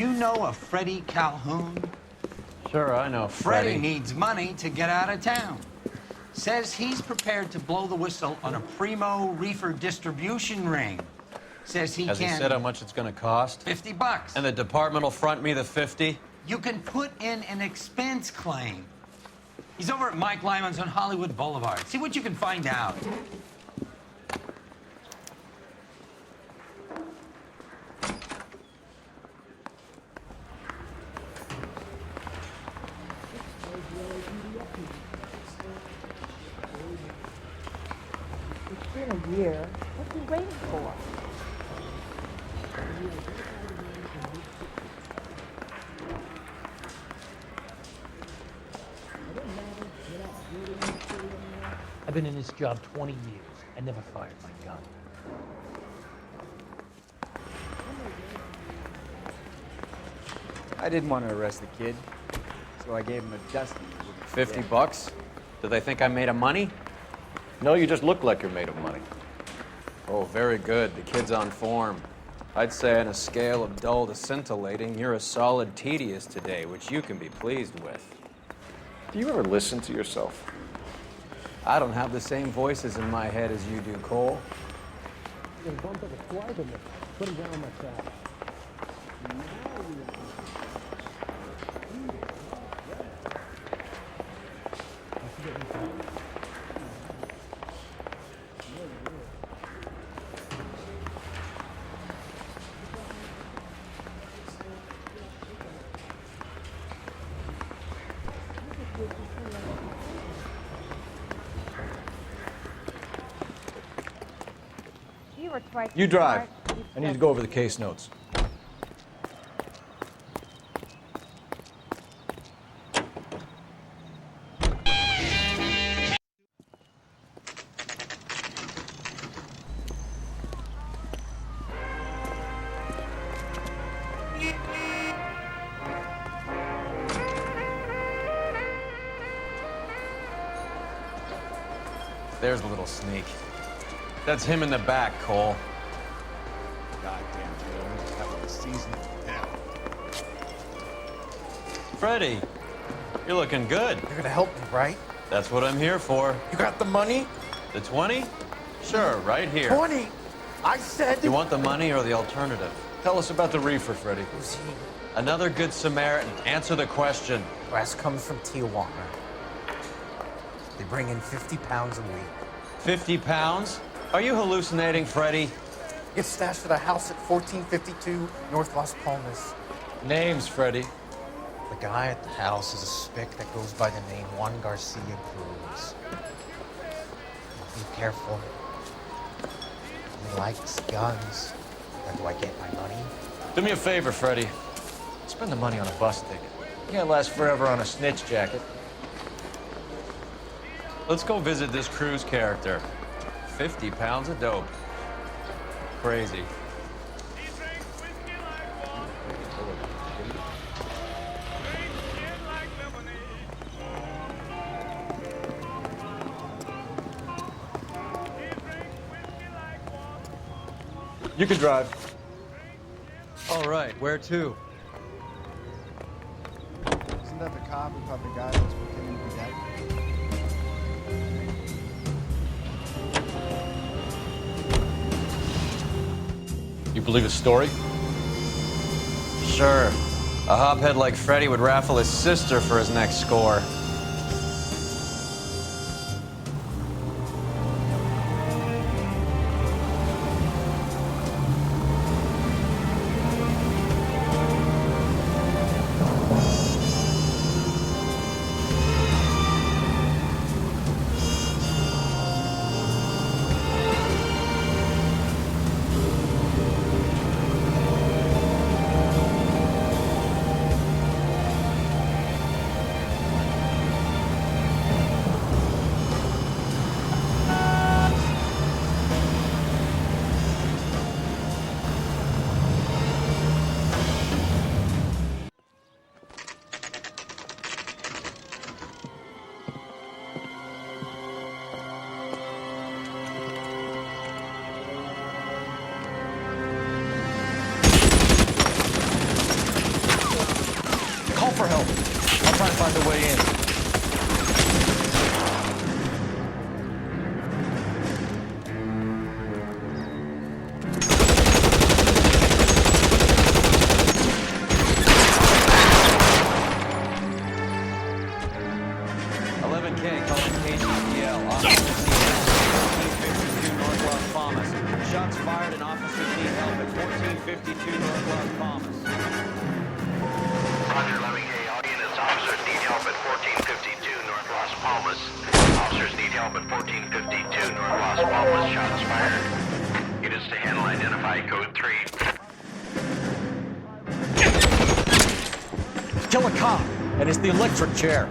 you know a Freddie Calhoun? Sure, I know Freddie needs money to get out of town. Says he's prepared to blow the whistle on a primo reefer distribution ring. Says he Has can... he said how much it's gonna cost? $50. And the department will front me the 50? You can put in an expense claim. He's over at Mike Lyman's on Hollywood Boulevard. See what you can find out. It's been a year. What's he waiting for? I've been in this job 20 years. I never fired my gun. I didn't want to arrest the kid, so I gave him a dusting. $50? Do they think I'm made of money? No, you just look like you're made of money. Oh, very good. The kid's on form. I'd say on a scale of dull to scintillating, you're a solid tedious today, which you can be pleased with. Do you ever listen to yourself? I don't have the same voices in my head as you do, Cole. You're gonna bump up a swipe in there. Put him down on my side. You drive. I need to go over the case notes. There's a little sneak. That's him in the back, Cole. Goddamn, Joe. That was a season down. Freddie, you're looking good. You're gonna help me, right? That's what I'm here for. You got the money? The 20? Sure, right here. 20! I said... You want the money or the alternative? Tell us about the reefer, Freddie. Who's he? Another good Samaritan. Answer the question. Brass comes from Tijuana. They bring in 50 pounds a week. 50 pounds? Are you hallucinating, Freddie? Gets stashed at a house at 1452 North Las Palmas. Names, Freddie. The guy at the house is a spick that goes by the name Juan Garcia Cruz. Be careful. He likes guns. Where do I get my money? Do me a favor, Freddie. Spend the money on a bus ticket. You can't last forever on a snitch jacket. Let's go visit this Cruz character. 50 pounds of dope. Crazy. You can drive. All right, where to? Isn't that the cop who caught the guy that was pretending to be dead? You believe his story? Sure. A hophead like Freddie would raffle his sister for his next score. find a way in. Shots fired and officers need help at 1452 North Las Palmas. Roger, 11K. All units, officers need help at 1452 North Las Palmas. Officers need help at 1452 North Las Palmas. Shots fired. Units to handle, identify code 3. Kill a cop, and it's the electric chair.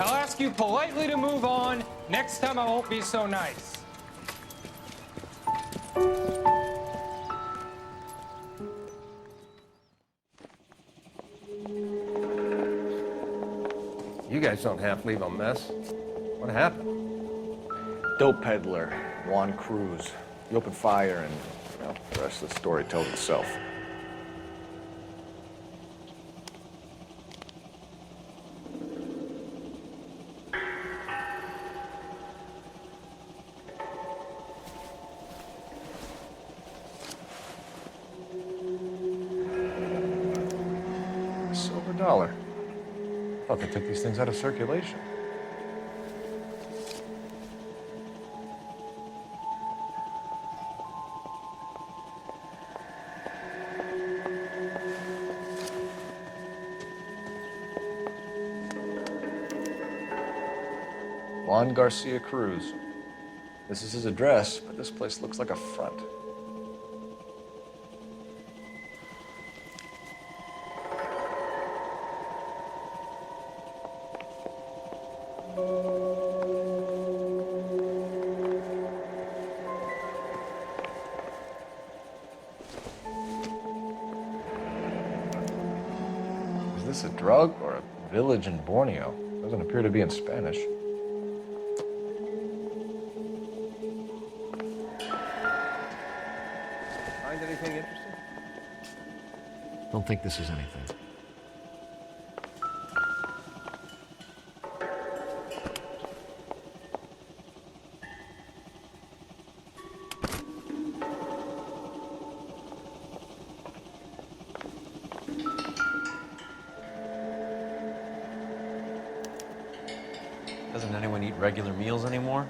I'll ask you politely to move on. Next time I won't be so nice. You guys don't half leave a mess. What happened? Dope peddler, Juan Cruz. He opened fire and, well, the rest of the story tells itself. Silver dollar. Thought they took these things out of circulation. Juan Garcia Cruz. This is his address, but this place looks like a front. Is this a drug or a village in Borneo? Doesn't appear to be in Spanish. Find anything interesting? Don't think this is anything. Doesn't anyone eat regular meals anymore?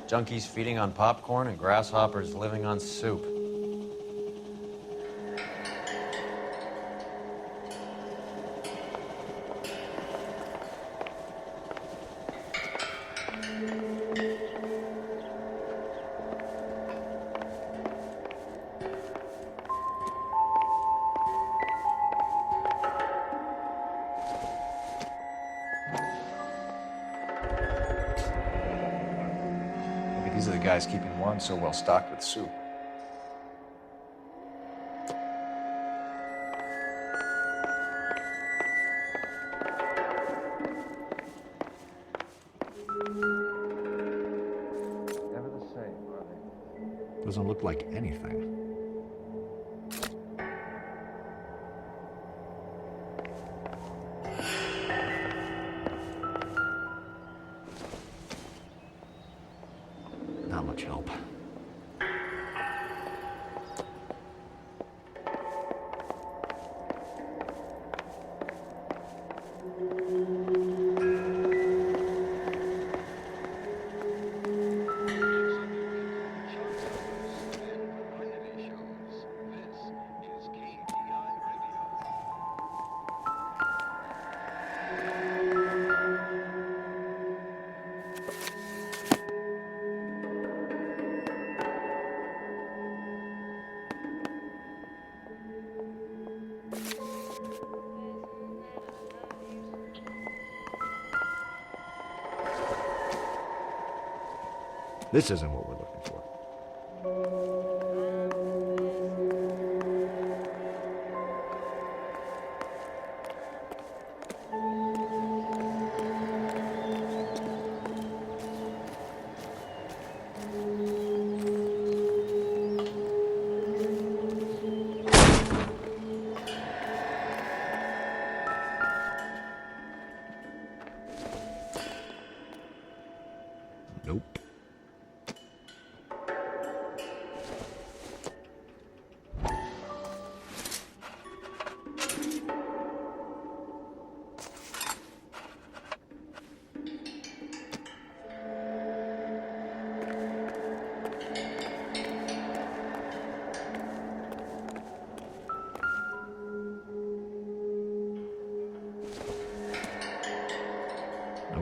Junkies feeding on popcorn and grasshoppers living on soup. Maybe these are the guys keeping Juan so well stocked with soup. Never the same, are they? Doesn't look like anything. Not much help. This isn't what we're looking for.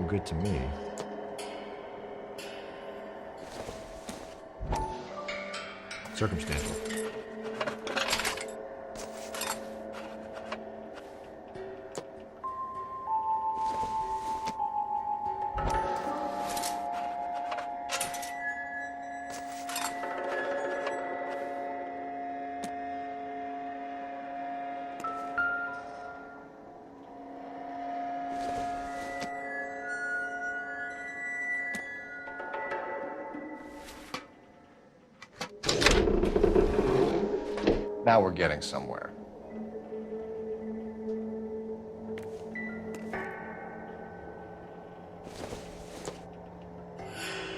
good to me. Circumstantial. Now we're getting somewhere.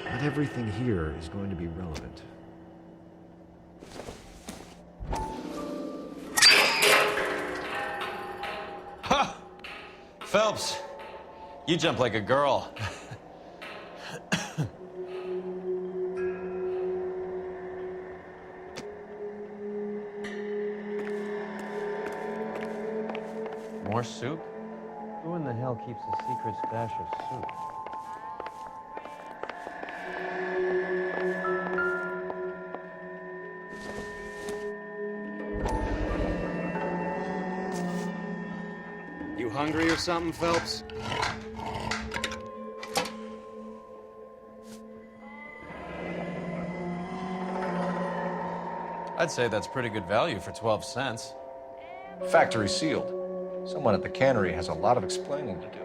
Not everything here is going to be relevant. Ha! Phelps, you jump like a girl. More soup? Who in the hell keeps a secret stash of soup? You hungry or something, Phelps? I'd say that's pretty good value for 12 cents. Factory sealed. Someone at the cannery has a lot of explaining to do.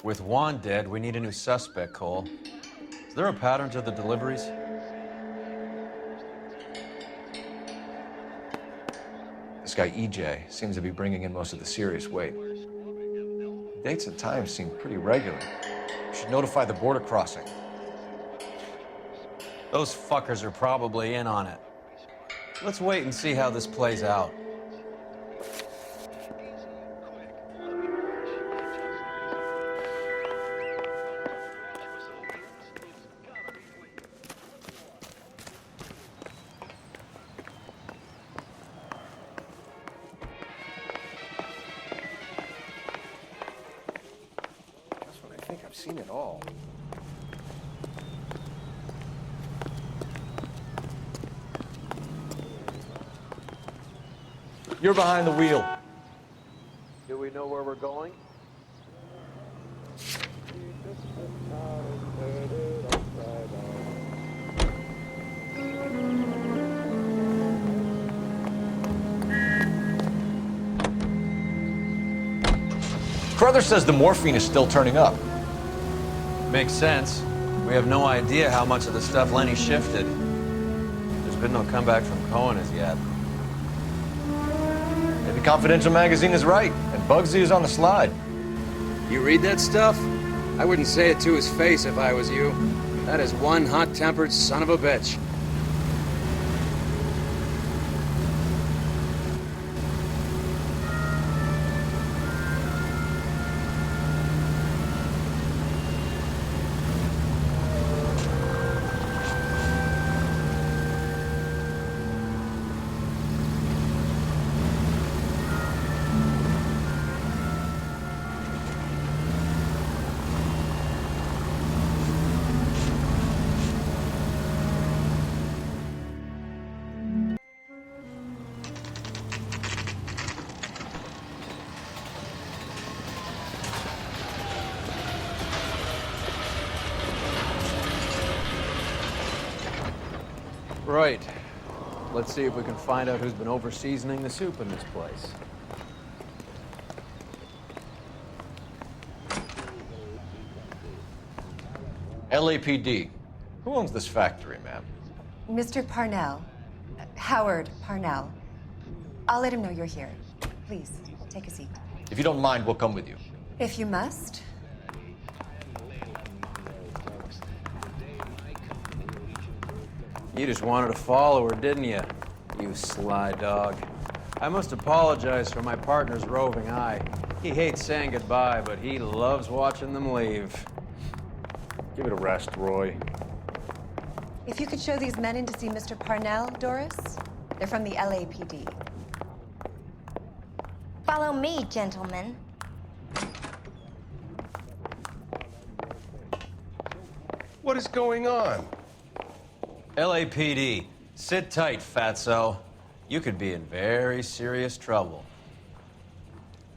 With Juan dead, we need a new suspect, Cole. Is there a pattern to the deliveries? This guy EJ seems to be bringing in most of the serious weight. Dates and times seem pretty regular. We should notify the border crossing. Those fuckers are probably in on it. Let's wait and see how this plays out. I think I've seen it all. You're behind the wheel. Do we know where we're going? Carruthers says the morphine is still turning up. Makes sense. We have no idea how much of the stuff Lenny shifted. There's been no comeback from Cohen as yet. Maybe Confidential magazine is right, and Bugsy is on the slide. You read that stuff? I wouldn't say it to his face if I was you. That is one hot-tempered son of a bitch. Right. Let's see if we can find out who's been over-seasoning the soup in this place. LAPD. Who owns this factory, ma'am? Mr. Parnell. Howard Parnell. I'll let him know you're here. Please, take a seat. If you don't mind, we'll come with you. If you must. You just wanted to follow her, didn't you? You sly dog. I must apologize for my partner's roving eye. He hates saying goodbye, but he loves watching them leave. Give it a rest, Roy. If you could show these men in to see Mr. Parnell, Doris. They're from the LAPD. Follow me, gentlemen. What is going on? LAPD, sit tight, fatso. You could be in very serious trouble.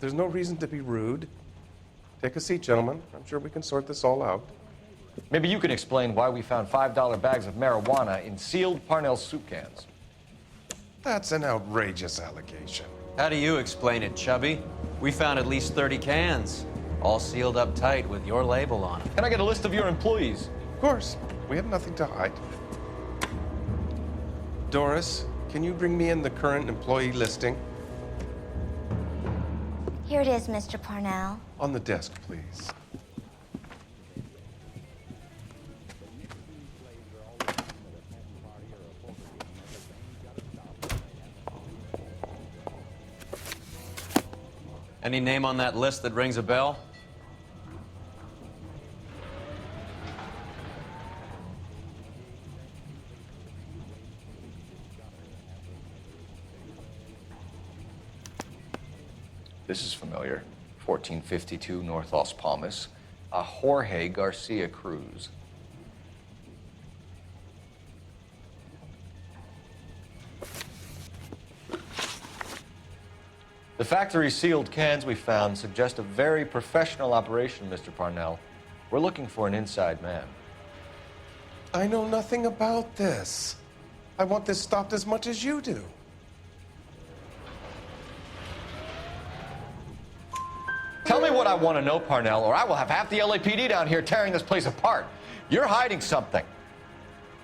There's no reason to be rude. Take a seat, gentlemen. I'm sure we can sort this all out. Maybe you can explain why we found $5 bags of marijuana in sealed Parnell soup cans. That's an outrageous allegation. How do you explain it, Chubby? We found at least 30 cans, all sealed up tight with your label on them. Can I get a list of your employees? Of course. We have nothing to hide. Doris, can you bring me in the current employee listing? Here it is, Mr. Parnell. On the desk, please. Any name on that list that rings a bell? This is familiar. 1452 North Las Palmas. A Jorge Garcia Cruz. The factory sealed cans we found suggest a very professional operation, Mr. Parnell. We're looking for an inside man. I know nothing about this. I want this stopped as much as you do. Tell me what I want to know, Parnell, or I will have half the LAPD down here tearing this place apart. You're hiding something.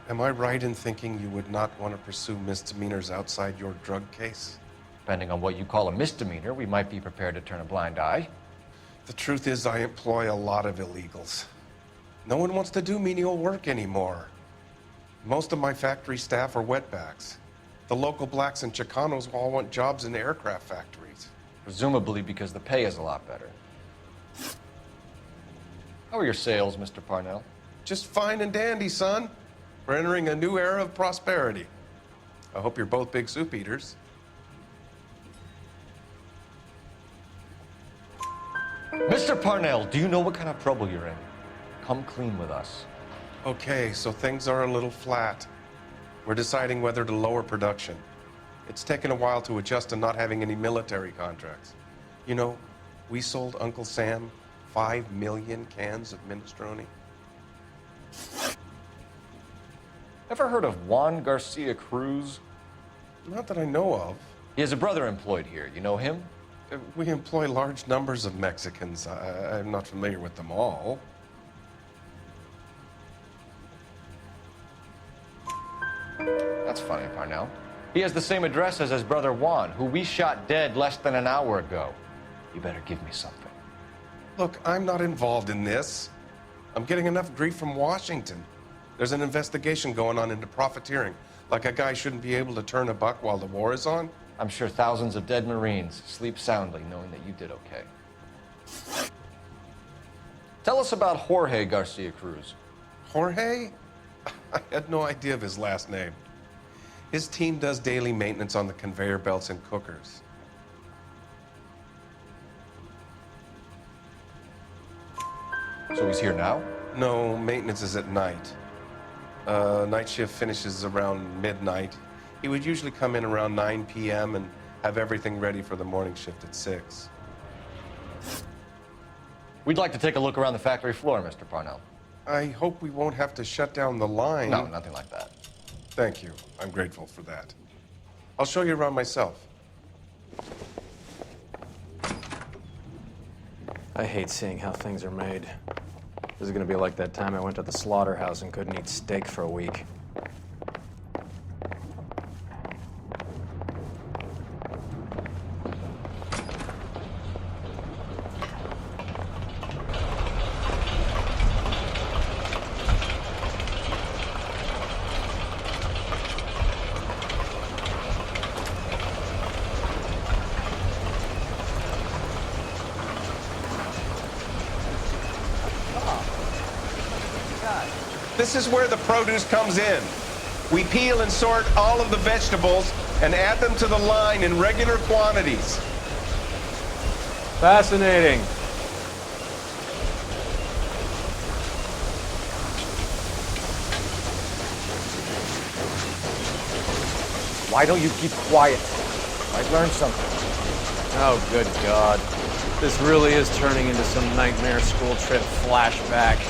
Am I right in thinking you would not want to pursue misdemeanors outside your drug case? Depending on what you call a misdemeanor, we might be prepared to turn a blind eye. The truth is, I employ a lot of illegals. No one wants to do menial work anymore. Most of my factory staff are wetbacks. The local blacks and Chicanos all want jobs in aircraft factories. Presumably because the pay is a lot better. How are your sales, Mr. Parnell? Just fine and dandy, son. We're entering a new era of prosperity. I hope you're both big soup eaters. Mr. Parnell, do you know what kind of trouble you're in? Come clean with us. Okay, so things are a little flat. We're deciding whether to lower production. It's taken a while to adjust to not having any military contracts. You know, we sold Uncle Sam 5 million cans of minestrone. Ever heard of Juan Garcia Cruz? Not that I know of. He has a brother employed here. You know him? We employ large numbers of Mexicans. I'm not familiar with them all. That's funny, Parnell. He has the same address as his brother Juan, who we shot dead less than an hour ago. You better give me something. Look, I'm not involved in this. I'm getting enough grief from Washington. There's an investigation going on into profiteering. Like a guy shouldn't be able to turn a buck while the war is on. I'm sure thousands of dead Marines sleep soundly knowing that you did okay. Tell us about Jorge Garcia Cruz. Jorge? I had no idea of his last name. His team does daily maintenance on the conveyor belts and cookers. So he's here now? No, maintenance is at night. Night shift finishes around midnight. He would usually come in around 9 p.m. and have everything ready for the morning shift at 6. We'd like to take a look around the factory floor, Mr. Parnell. I hope we won't have to shut down the line. No, nothing like that. Thank you. I'm grateful for that. I'll show you around myself. I hate seeing how things are made. This is gonna be like that time I went to the slaughterhouse and couldn't eat steak for a week. This is where the produce comes in. We peel and sort all of the vegetables and add them to the line in regular quantities. Fascinating. Why don't you keep quiet? I've learned something. Oh, good God. This really is turning into some nightmare school trip flashback.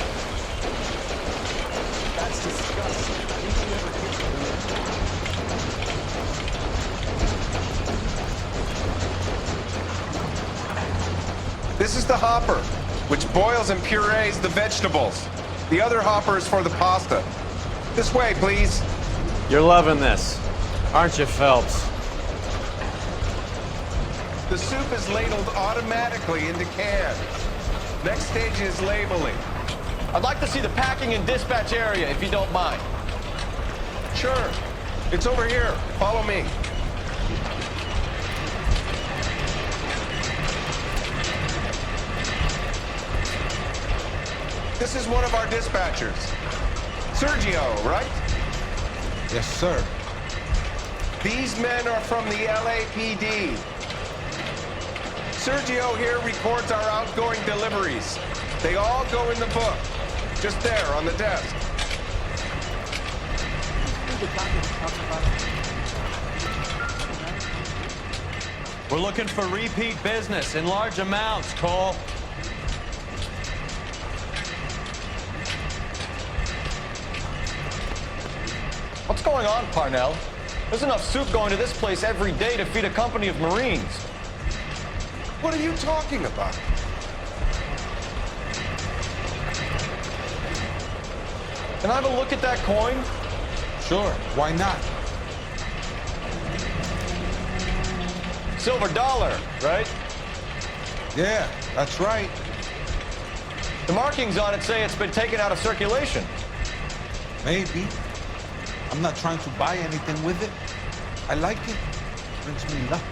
That's disgusting. This is the hopper, which boils and purees the vegetables. The other hopper is for the pasta. This way, please. You're loving this, aren't you, Phelps? The soup is ladled automatically into cans. Next stage is labeling. I'd like to see the packing and dispatch area, if you don't mind. Sure. It's over here. Follow me. This is one of our dispatchers. Sergio, right? Yes, sir. These men are from the LAPD. Sergio here records our outgoing deliveries. They all go in the book. Just there on the desk. We're looking for repeat business in large amounts, Cole. What's going on, Parnell? There's enough soup going to this place every day to feed a company of Marines. What are you talking about? Can I have a look at that coin? Sure, why not? Silver dollar, right? Yeah, that's right. The markings on it say it's been taken out of circulation. Maybe. I'm not trying to buy anything with it. I like it. Brings me luck.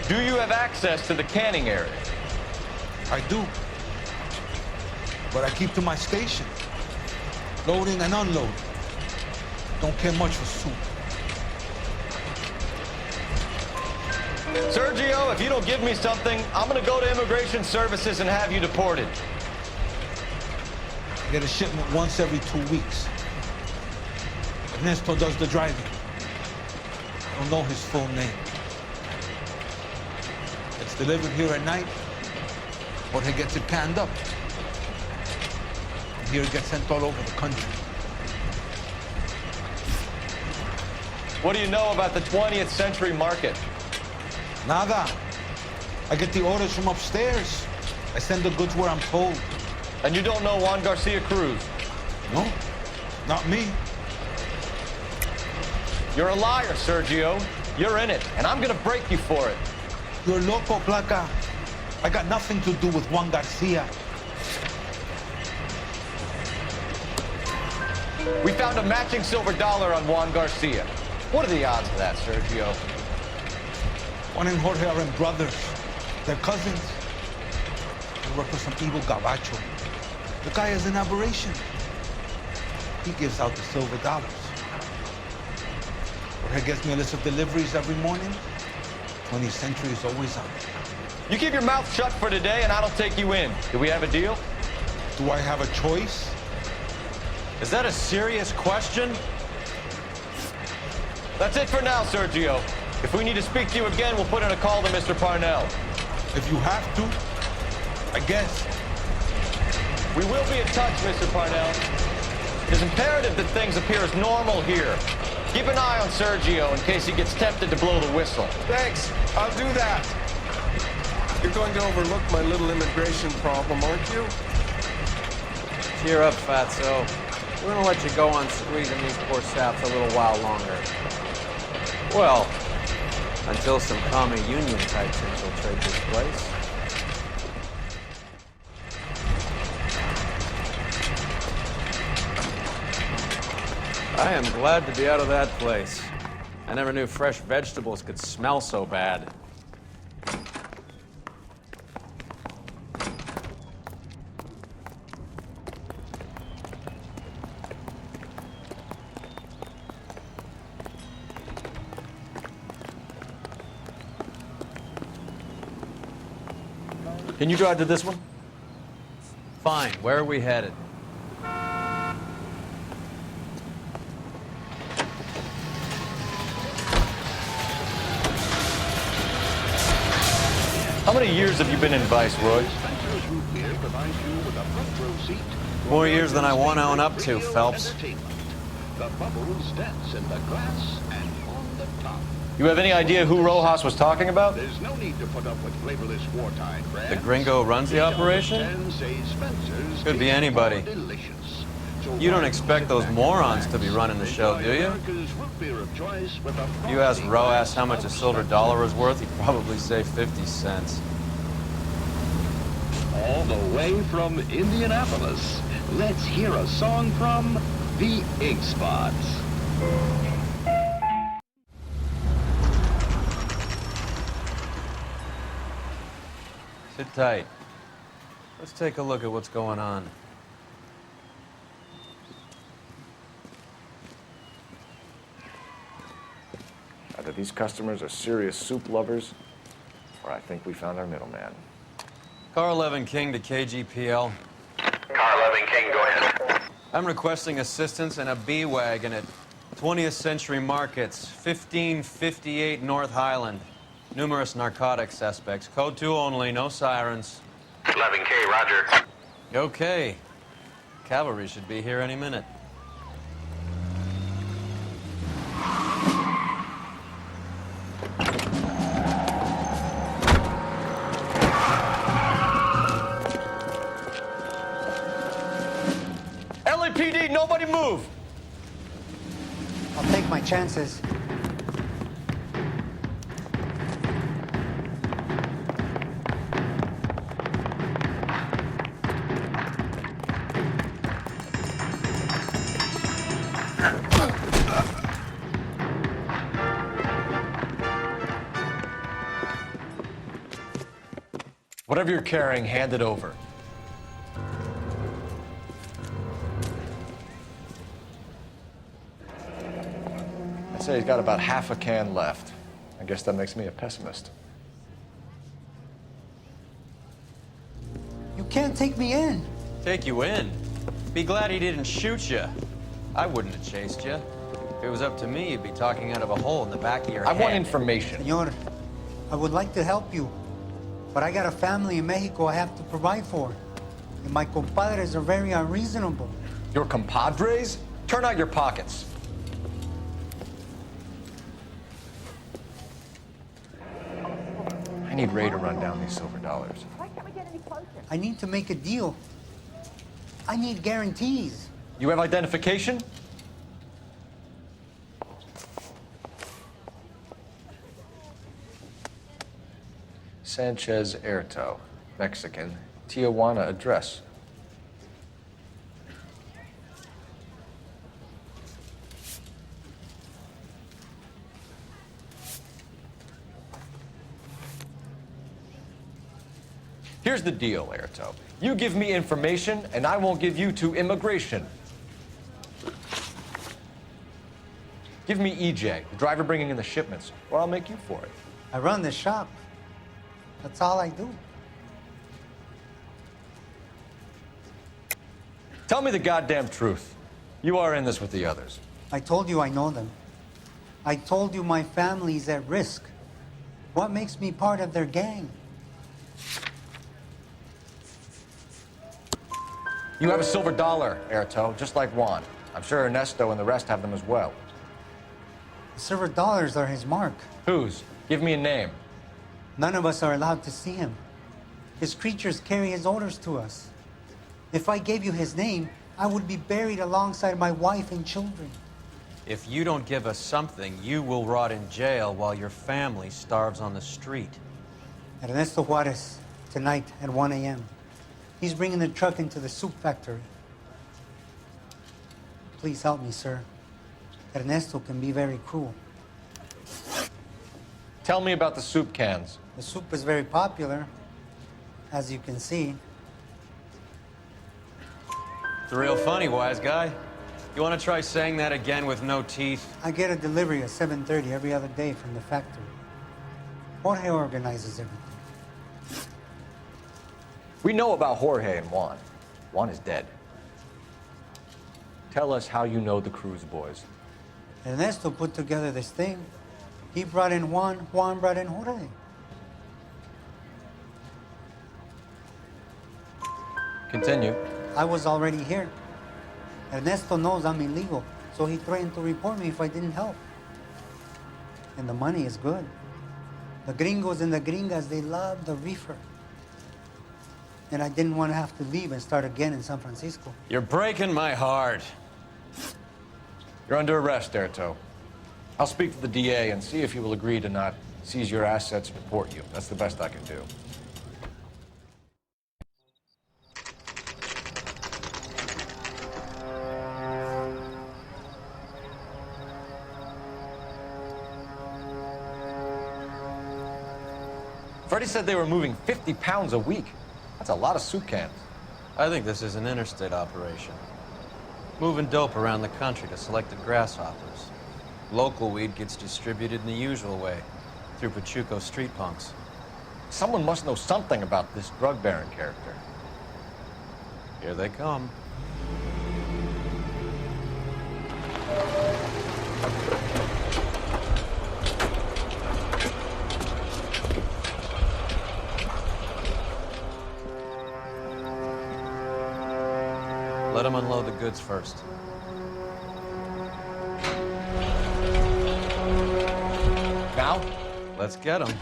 Do you have access to the canning area? I do. But I keep to my station. Loading and unloading. Don't care much for soup. Sergio, if you don't give me something, I'm gonna go to Immigration Services and have you deported. I get a shipment once every 2 weeks. Ernesto does the driving. I don't know his full name. It's delivered here at night, or he gets it canned up. And here it gets sent all over the country. What do you know about the 20th century market? Nada. I get the orders from upstairs. I send the goods where I'm told. And you don't know Juan Garcia Cruz? No, not me. You're a liar, Sergio. You're in it, and I'm gonna break you for it. You're loco, Placa. I got nothing to do with Juan Garcia. We found a matching silver dollar on Juan Garcia. What are the odds of that, Sergio? Juan and Jorge are brothers. They're cousins. They work for some evil gabacho. The guy is an aberration. He gives out the silver dollars. Jorge gets me a list of deliveries every morning. 20th century is always on. You keep your mouth shut for today, and I don't take you in. Do we have a deal? Do I have a choice? Is that a serious question? That's it for now, Sergio. If we need to speak to you again, we'll put in a call to Mr. Parnell. If you have to, I guess. We will be in touch, Mr. Parnell. It's imperative that things appear as normal here. Keep an eye on Sergio in case he gets tempted to blow the whistle. Thanks. I'll do that. You're going to overlook my little immigration problem, aren't you? Cheer up, Fatso. We're gonna let you go on squeezing these poor saps a little while longer. Well, until some commie union types infiltrate this place. I am glad to be out of that place. I never knew fresh vegetables could smell so bad. Can you drive to this one? Fine, where are we headed? How many years have you been in Vice, Roy? More years than I want to own up to, Phelps. You have any idea who Rojas was talking about? There's no need to put up with flavorless wartime bread. The gringo runs the operation? Could be anybody. You don't expect those morons to be running the show, do you? If you ask Rojas how much a silver dollar is worth, he'd probably say 50 cents. All the way from Indianapolis, let's hear a song from the Ink Spots. Sit tight. Let's take a look at what's going on. Either these customers are serious soup lovers, or I think we found our middleman. Car 11 King to KGPL. Car 11 King, go ahead. I'm requesting assistance in a B-Wagon at 20th Century Markets, 1558 North Highland. Numerous narcotic suspects. Code 2 only, no sirens. 11K, roger. Okay. Cavalry should be here any minute. LAPD, nobody move! I'll take my chances. Whatever you're carrying, hand it over. I'd say he's got about half a can left. I guess that makes me a pessimist. You can't take me in. Take you in? Be glad he didn't shoot you. I wouldn't have chased you. If it was up to me, you'd be talking out of a hole in the back of your head. I want information. Senor, I would like to help you, but I got a family in Mexico I have to provide for. And my compadres are very unreasonable. Your compadres? Turn out your pockets. I need Ray to run down these silver dollars. I need to make a deal. I need guarantees. You have identification? Sanchez Erto, Mexican, Tijuana address. Here's the deal, Erto. You give me information, and I won't give you to immigration. Give me EJ, the driver bringing in the shipments, or I'll make you for it. I run the shop. That's all I do. Tell me the goddamn truth. You are in this with the others. I told you I know them. I told you my family's at risk. What makes me part of their gang? You have a silver dollar, Erto, just like Juan. I'm sure Ernesto and the rest have them as well. The silver dollars are his mark. Whose? Give me a name. None of us are allowed to see him. His creatures carry his orders to us. If I gave you his name, I would be buried alongside my wife and children. If you don't give us something, you will rot in jail while your family starves on the street. Ernesto Juarez, tonight at 1 a.m. He's bringing the truck into the soup factory. Please help me, sir. Ernesto can be very cruel. Tell me about the soup cans. The soup is very popular, as you can see. It's real funny, wise guy. You want to try saying that again with no teeth? I get a delivery at 7:30 every other day from the factory. Jorge organizes everything. We know about Jorge and Juan. Juan is dead. Tell us how you know the Cruz boys. Ernesto put together this thing. He brought in Juan, Juan brought in Jorge. Continue. I was already here. Ernesto knows I'm illegal, so he threatened to report me if I didn't help. And the money is good. The gringos and the gringas, they love the reefer. And I didn't want to have to leave and start again in San Francisco. You're breaking my heart. You're under arrest, Erto. I'll speak to the DA and see if he will agree to not seize your assets and deport you. That's the best I can do. Freddie said they were moving 50 pounds a week. That's a lot of soup cans. I think this is an interstate operation. Moving dope around the country to selected grasshoppers. Local weed gets distributed in the usual way, through Pachuco street punks. Someone must know something about this drug baron character. Here they come. Let them unload the goods first. Now? Let's get them.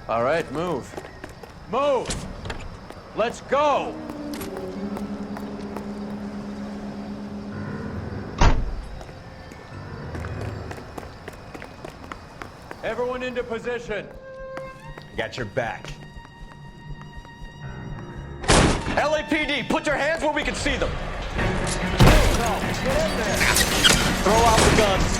All right, move. Move! Let's go! Everyone into position. Got your back. LAPD, put your hands where we can see them. Get in there. Throw out the guns.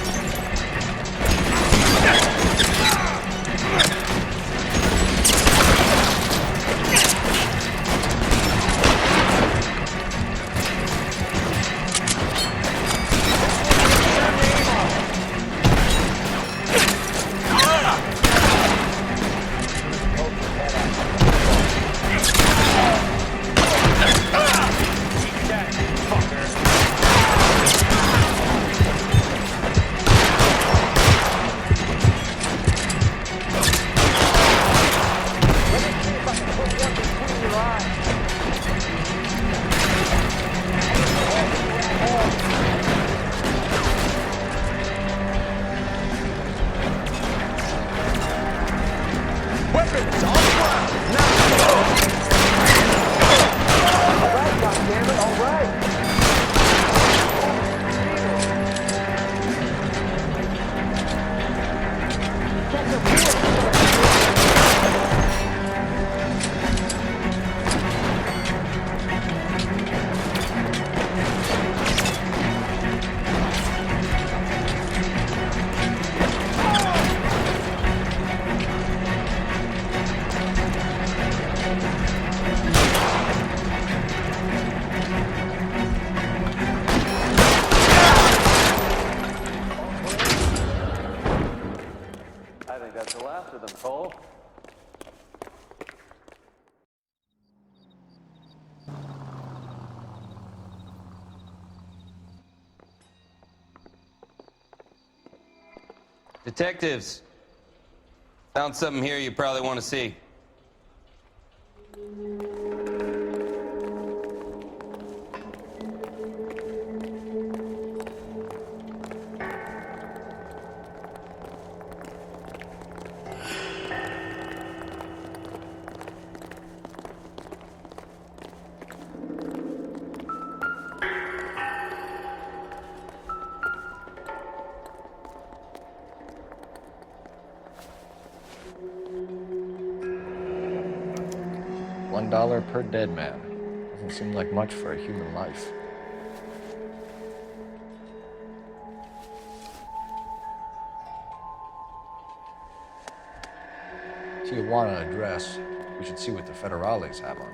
Detectives, found something here you probably want to see. $1 per dead man. Doesn't seem like much for a human life. Tijuana address. We should see what the federales have on it.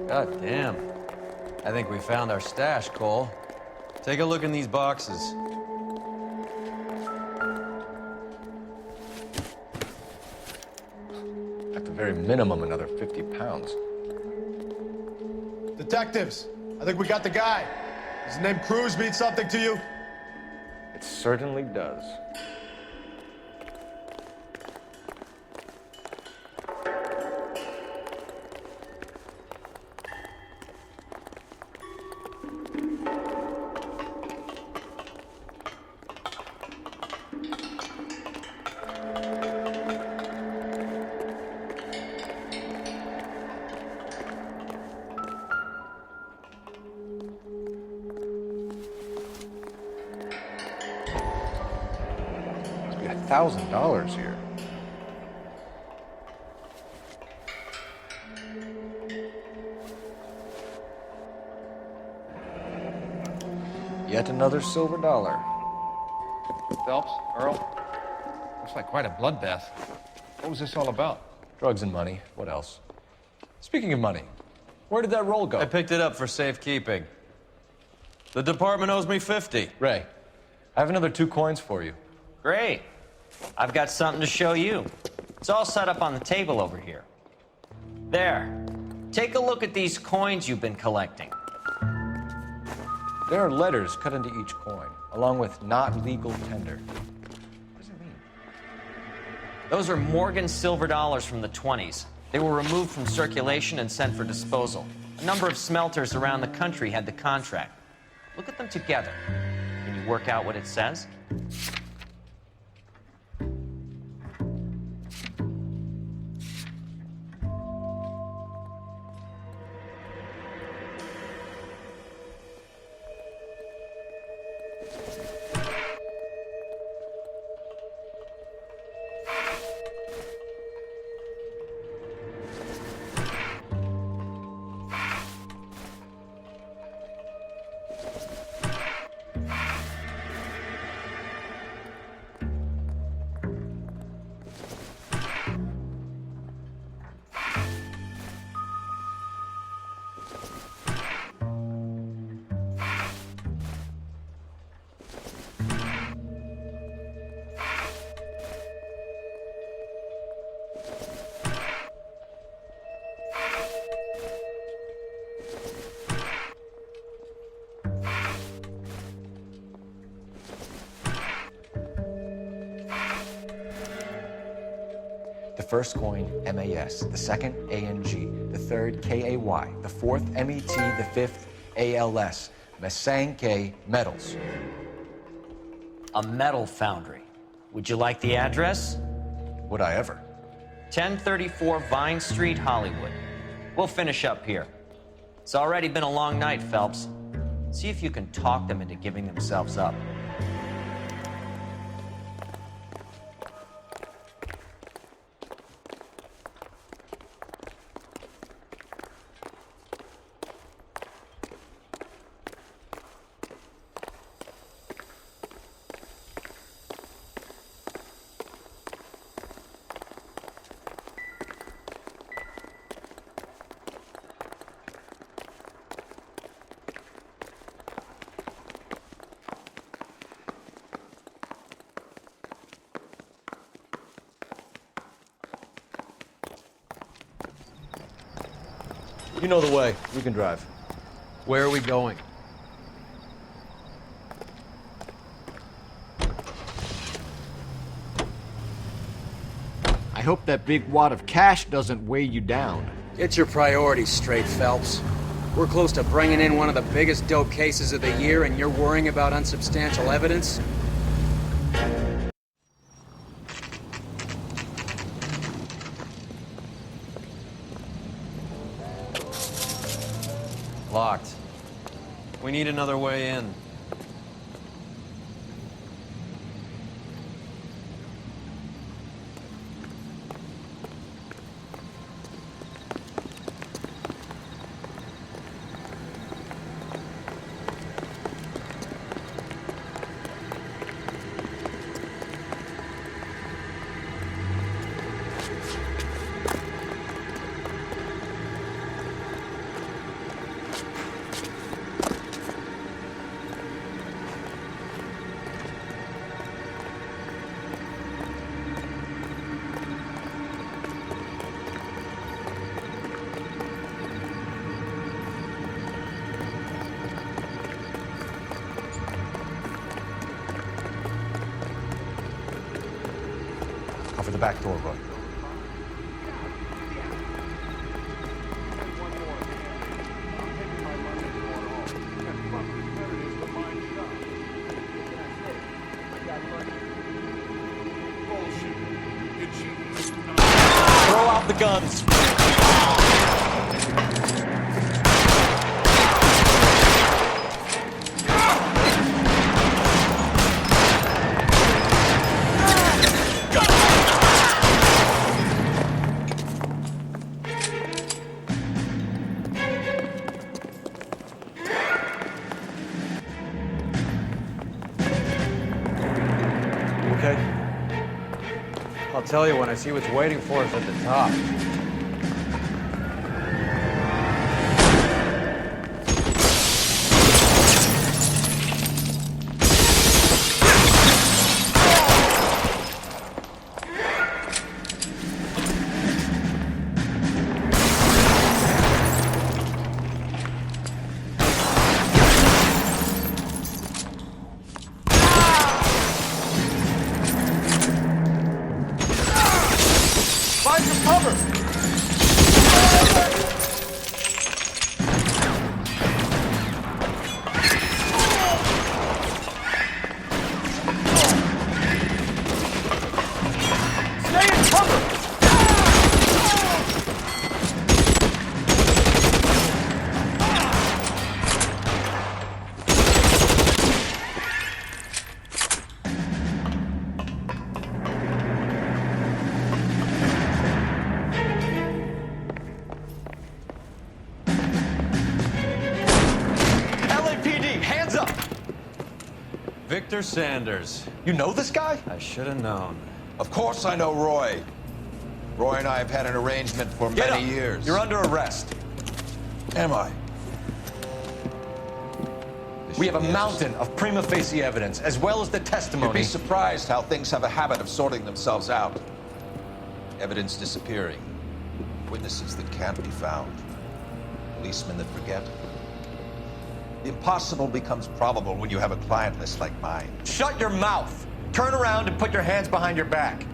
God damn. I think we found our stash, Cole. Take a look in these boxes. At the very minimum, another 50 pounds. Detectives, I think we got the guy. Does the name Cruz mean something to you? It certainly does. $1,000 here. Yet another silver dollar. Phelps, Earl, looks like quite a bloodbath. What was this all about? Drugs and money. What else? Speaking of money, where did that roll go? I picked it up for safekeeping. The department owes me 50. Ray, I have another 2 coins for you. Great. I've got something to show you. It's all set up on the table over here. There. Take a look at these coins you've been collecting. There are letters cut into each coin, along with not legal tender. What does it mean? Those are Morgan silver dollars from the 20s. They were removed from circulation and sent for disposal. A number of smelters around the country had the contract. Look at them together. Can you work out what it says? The first coin, MAS. The second, ANG. The third, KAY. The fourth, MET. The fifth, ALS. Masanke Metals. A metal foundry. Would you like the address? Would I ever? 1034 Vine Street, Hollywood. We'll finish up here. It's already been a long night, Phelps. See if you can talk them into giving themselves up. You know the way. We can drive. Where are we going? I hope that big wad of cash doesn't weigh you down. Get your priorities straight, Phelps. We're close to bringing in one of the biggest dope cases of the year, and you're worrying about unsubstantial evidence? Locked. We need another way in. Cover the back door, Roy. Throw out the guns. Okay? I'll tell you when I see what's waiting for us at the top. Find some cover! Stay in cover! LAPD, hands up! Victor Sanders. You know this guy? I should have known. Of course I know Roy. Roy and I have had an arrangement for Get many up. years. You're under arrest. Am I? We have a mountain of prima facie evidence, as well as the You'd testimony. be surprised how things have a habit of sorting themselves out. Evidence disappearing. Witnesses that can't be found. Policemen that forget. The impossible becomes probable when you have a client list like mine. Shut your mouth! Turn around and put your hands behind your back.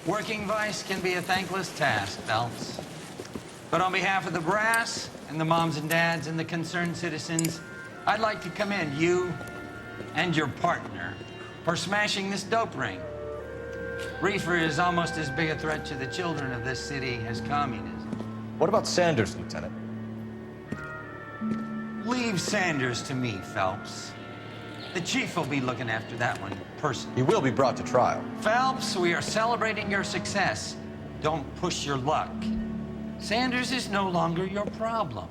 Working vice can be a thankless task, Phelps. But on behalf of the brass and the moms and dads and the concerned citizens, I'd like to commend you and your partner for smashing this dope ring. Reefer is almost as big a threat to the children of this city as communism. What about Sanders, Lieutenant? Leave Sanders to me, Phelps. The chief will be looking after that one personally. He will be brought to trial. Phelps, we are celebrating your success. Don't push your luck. Sanders is no longer your problem.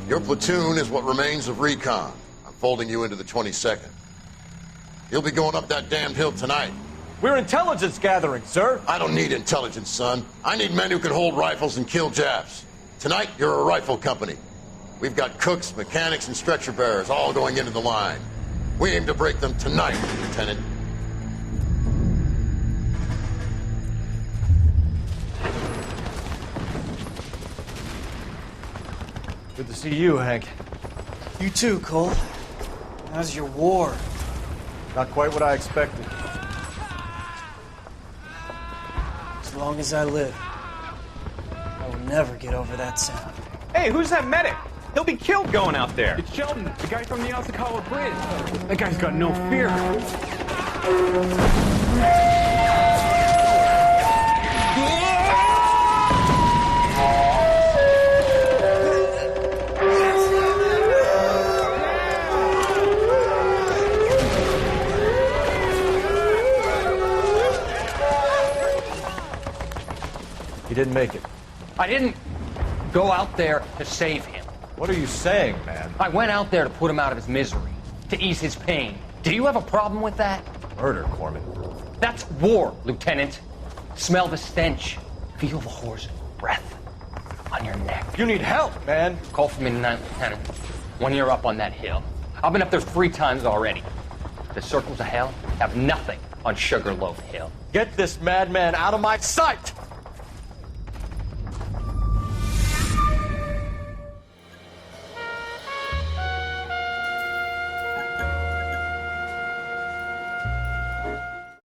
Your platoon is what remains of recon. I'm folding you into the 22nd. You'll be going up that damned hill tonight. We're intelligence gathering, sir. I don't need intelligence, son. I need men who can hold rifles and kill Japs. Tonight, you're a rifle company. We've got cooks, mechanics, and stretcher bearers all going into the line. We aim to break them tonight, Lieutenant. Good to see you, Hank. You too, Cole. How's your war? Not quite what I expected. As long as I live, I will never get over that sound. Hey, who's that medic? He'll be killed going out there. It's Sheldon, the guy from the Asakawa Bridge. That guy's got no fear. He didn't make it. I didn't go out there to save him. What are you saying, man? I went out there to put him out of his misery, to ease his pain. Do you have a problem with that? Murder, Corman. That's war, Lieutenant. Smell the stench. Feel the horse's breath on your neck. You need help, man. Call for me tonight, Lieutenant. When you're up on that hill. I've been up there 3 times already. The circles of hell have nothing on Sugarloaf Hill. Get this madman out of my sight!